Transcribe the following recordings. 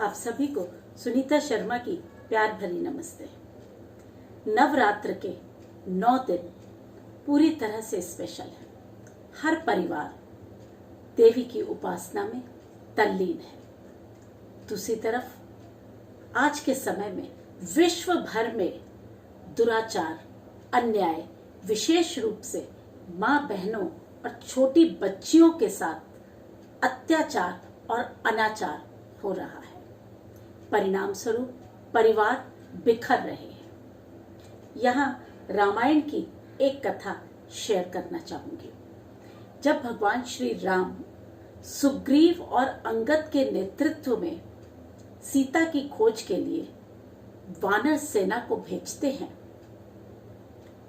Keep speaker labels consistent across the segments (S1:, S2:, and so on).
S1: आप सभी को सुनीता शर्मा की प्यार भरी नमस्ते। नवरात्र के 9 दिन पूरी तरह से स्पेशल है। हर परिवार देवी की उपासना में तल्लीन है। दूसरी तरफ आज के समय में विश्व भर में दुराचार, अन्याय, विशेष रूप से माँ बहनों और छोटी बच्चियों के साथ अत्याचार और अनाचार हो रहा है। परिणाम स्वरूप परिवार बिखर रहे हैं। यहाँ रामायण की एक कथा शेयर करना चाहूंगी। जब भगवान श्री राम सुग्रीव और अंगद के नेतृत्व में सीता की खोज के लिए वानर सेना को भेजते हैं,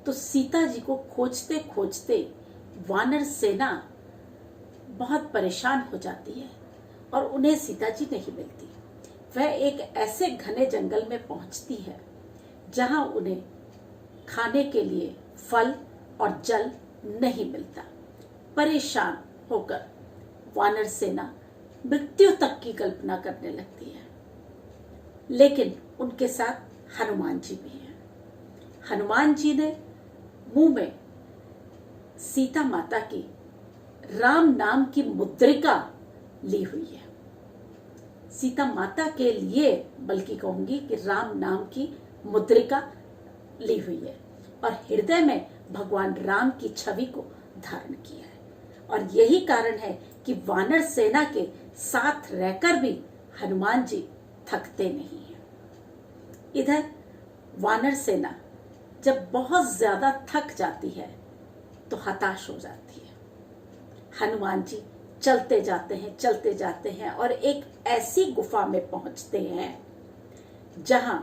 S1: तो सीता जी को खोजते खोजते वानर सेना बहुत परेशान हो जाती है और उन्हें सीता जी नहीं मिलती। वह एक ऐसे घने जंगल में पहुंचती है जहां उन्हें खाने के लिए फल और जल नहीं मिलता। परेशान होकर वानर सेना मृत्यु तक की कल्पना करने लगती है। लेकिन उनके साथ हनुमान जी भी हैं। हनुमान जी ने मुंह में सीता माता की राम नाम की मुद्रिका ली हुई है। सीता माता के लिए बल्कि कहूंगी कि राम नाम की मुद्रिका ली हुई है और हृदय में भगवान राम की छवि को धारण किया है। और यही कारण है कि वानर सेना के साथ रहकर भी हनुमान जी थकते नहीं हैं। इधर वानर सेना जब बहुत ज्यादा थक जाती है तो हताश हो जाती है। हनुमान जी चलते जाते हैं और एक ऐसी गुफा में पहुंचते हैं जहां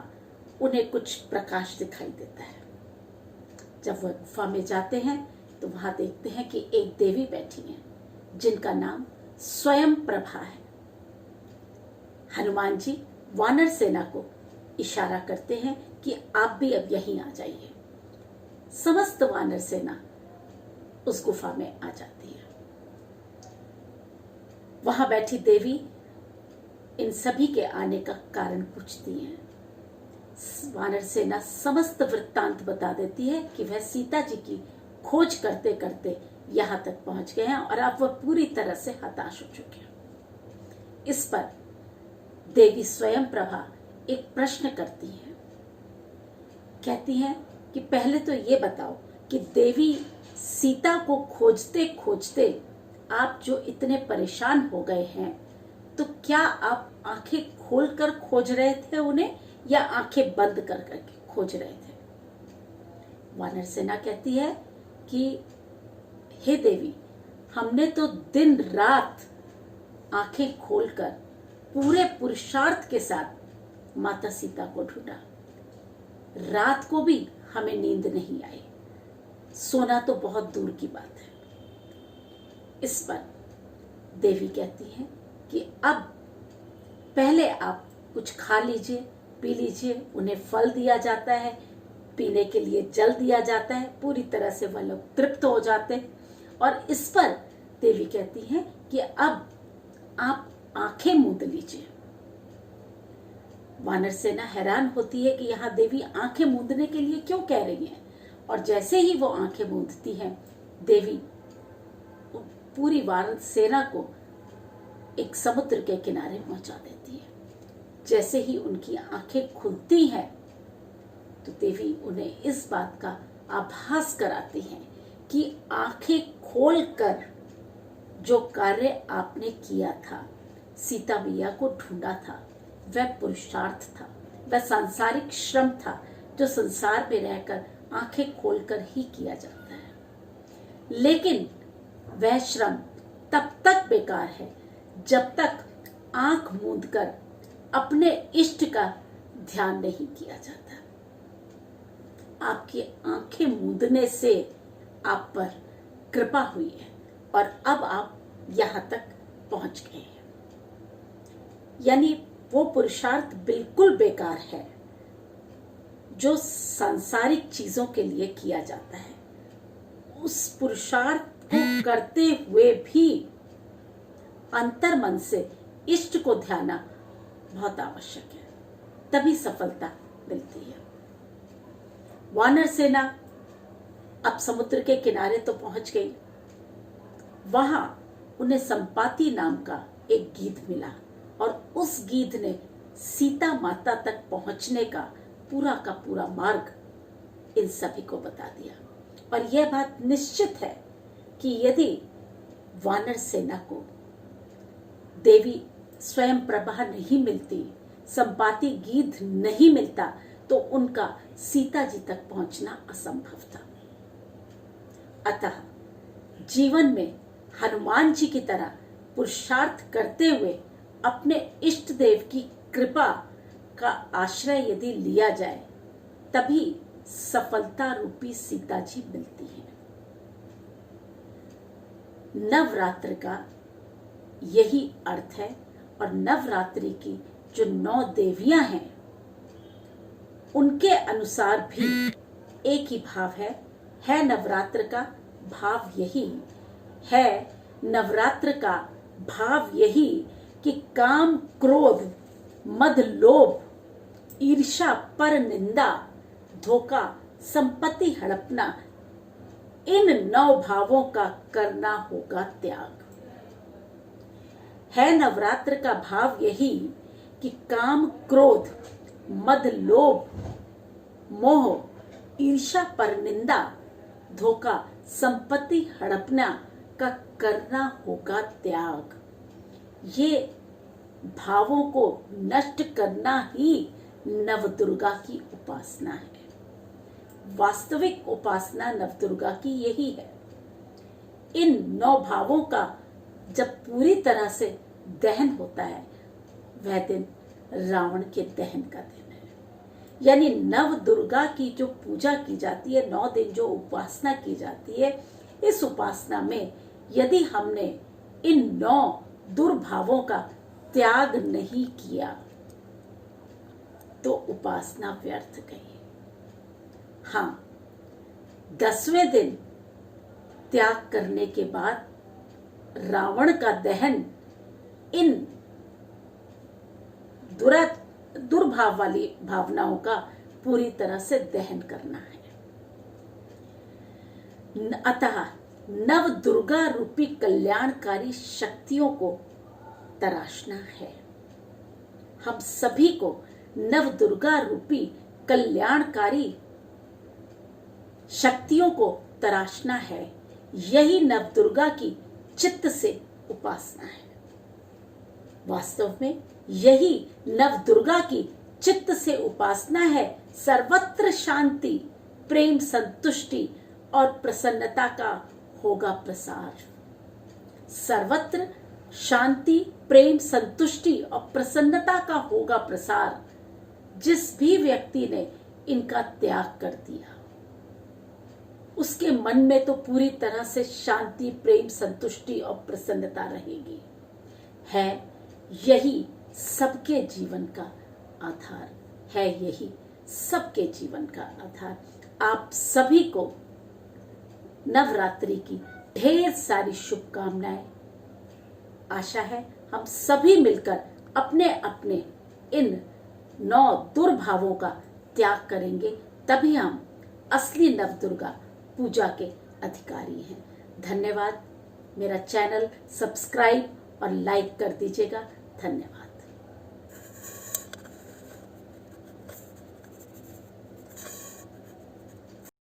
S1: उन्हें कुछ प्रकाश दिखाई देता है। जब वह गुफा में जाते हैं तो वहां देखते हैं कि एक देवी बैठी हैं जिनका नाम स्वयं प्रभा है। हनुमान जी वानर सेना को इशारा करते हैं कि आप भी अब यहीं आ जाइए। समस्त वानर सेना उस गुफा में आ जाती है। वहां बैठी देवी इन सभी के आने का कारण पूछती है। वानर सेना समस्त वृत्तांत बता देती है कि वह सीता जी की खोज करते करते यहां तक पहुंच गए हैं और अब वह पूरी तरह से हताश हो चुके हैं। इस पर देवी स्वयं प्रभा एक प्रश्न करती है। कहती हैं कि पहले तो ये बताओ कि देवी सीता को खोजते खोजते आप जो इतने परेशान हो गए हैं, तो क्या आप आंखें खोलकर खोज रहे थे उन्हें या आंखें बंद कर करके खोज रहे थे? वानर सेना कहती है कि हे देवी, हमने तो दिन रात आंखें खोलकर पूरे पुरुषार्थ के साथ माता सीता को ढूंढा। रात को भी हमें नींद नहीं आई। सोना तो बहुत दूर की बात है। इस पर देवी कहती है कि अब पहले आप कुछ खा लीजिए, पी लीजिए। उन्हें फल दिया जाता है, पीने के लिए जल दिया जाता है। पूरी तरह से वह लोग तृप्त हो जाते हैं। और इस पर देवी कहती है कि अब आप आंखें मूंद लीजिए। वानर सेना हैरान होती है कि यहाँ देवी आंखें मूंदने के लिए क्यों कह रही हैं। और जैसे ही वो आंखें मूंदती हैं, देवी पूरी वानर सेना को एक समुद्र के किनारे पहुंचा देती है। जैसे ही उनकी आंखें खुलती हैं तो देवी उन्हें इस बात का आभास कराती हैं कि आंखें खोलकर जो कार्य आपने किया था, सीता मैया को ढूंढा था, वह पुरुषार्थ था, वह सांसारिक श्रम था जो संसार में रहकर आंखें खोलकर ही किया जाता है। लेकिन वह श्रम तब तक बेकार है जब तक आंख मूंदकर अपने इष्ट का ध्यान नहीं किया जाता। आपकी आंखें मूंदने से आप पर कृपा हुई है और अब आप यहां तक पहुंच गए हैं। यानी वो पुरुषार्थ बिल्कुल बेकार है जो सांसारिक चीजों के लिए किया जाता है। उस पुरुषार्थ को करते हुए भी अंतर मन से इष्ट को ध्याना बहुत आवश्यक है, तभी सफलता मिलती है। वानर सेना अब समुद्र के किनारे तो पहुंच गई। वहां उन्हें संपाति नाम का एक गिद्ध मिला और उस गिद्ध ने सीता माता तक पहुंचने का पूरा मार्ग इन सभी को बता दिया। और यह बात निश्चित है कि यदि वानर सेना को देवी स्वयं प्रभा नहीं मिलती, संपाति गिद्ध नहीं मिलता, तो उनका सीता जी तक पहुंचना असंभव था। अतः जीवन में हनुमान जी की तरह पुरुषार्थ करते हुए अपने इष्ट देव की कृपा का आश्रय यदि लिया जाए, तभी सफलता रूपी सीता जी मिलती है। नवरात्र का यही अर्थ है और नवरात्रि की जो 9 देवियां हैं, उनके अनुसार भी एक ही भाव है नवरात्र का भाव यही है। नवरात्र का भाव यही कि काम, क्रोध, मद, लोभ, ईर्ष्या, पर निंदा, धोखा, संपत्ति हड़पना, इन 9 भावों का करना होगा त्याग। है नवरात्र का भाव यही कि काम, क्रोध, मद, लोभ, मोह, ईर्ष्या, पर निंदा, धोखा, संपत्ति हड़पना का करना होगा त्याग। ये भावों को नष्ट करना ही नवदुर्गा की उपासना है। वास्तविक उपासना नवदुर्गा की यही है। इन 9 भावों का जब पूरी तरह से दहन होता है, वह दिन रावण के दहन का दिन है। यानी नवदुर्गा की जो पूजा की जाती है, 9 दिन जो उपासना की जाती है, इस उपासना में यदि हमने इन 9 दुर्भावों का त्याग नहीं किया, तो उपासना व्यर्थ गई। हाँ, 10वें दिन त्याग करने के बाद रावण का दहन इन दुर्भाव वाली भावनाओं का पूरी तरह से दहन करना है। अतः नव दुर्गा रूपी कल्याणकारी शक्तियों को तराशना है। हम सभी को नव दुर्गा रूपी कल्याणकारी शक्तियों को तराशना है। यही नव दुर्गा की चित्त से उपासना है। वास्तव में यही नव दुर्गा की चित्त से उपासना है। सर्वत्र शांति, प्रेम, संतुष्टि और प्रसन्नता का होगा प्रसार। सर्वत्र शांति, प्रेम, संतुष्टि और प्रसन्नता का होगा प्रसार। जिस भी व्यक्ति ने इनका त्याग कर दिया, उसके मन में तो पूरी तरह से शांति, प्रेम, संतुष्टि और प्रसन्नता रहेगी। है यही सबके जीवन का आधार, है यही सबके जीवन का आधार। आप सभी को नवरात्रि की ढेर सारी शुभकामनाएं। आशा है हम सभी मिलकर अपने अपने इन 9 दुर्भावों का त्याग करेंगे, तभी हम असली नवदुर्गा पूजा के अधिकारी हैं। धन्यवाद। मेरा चैनल सब्सक्राइब और लाइक कर दीजिएगा। धन्यवाद।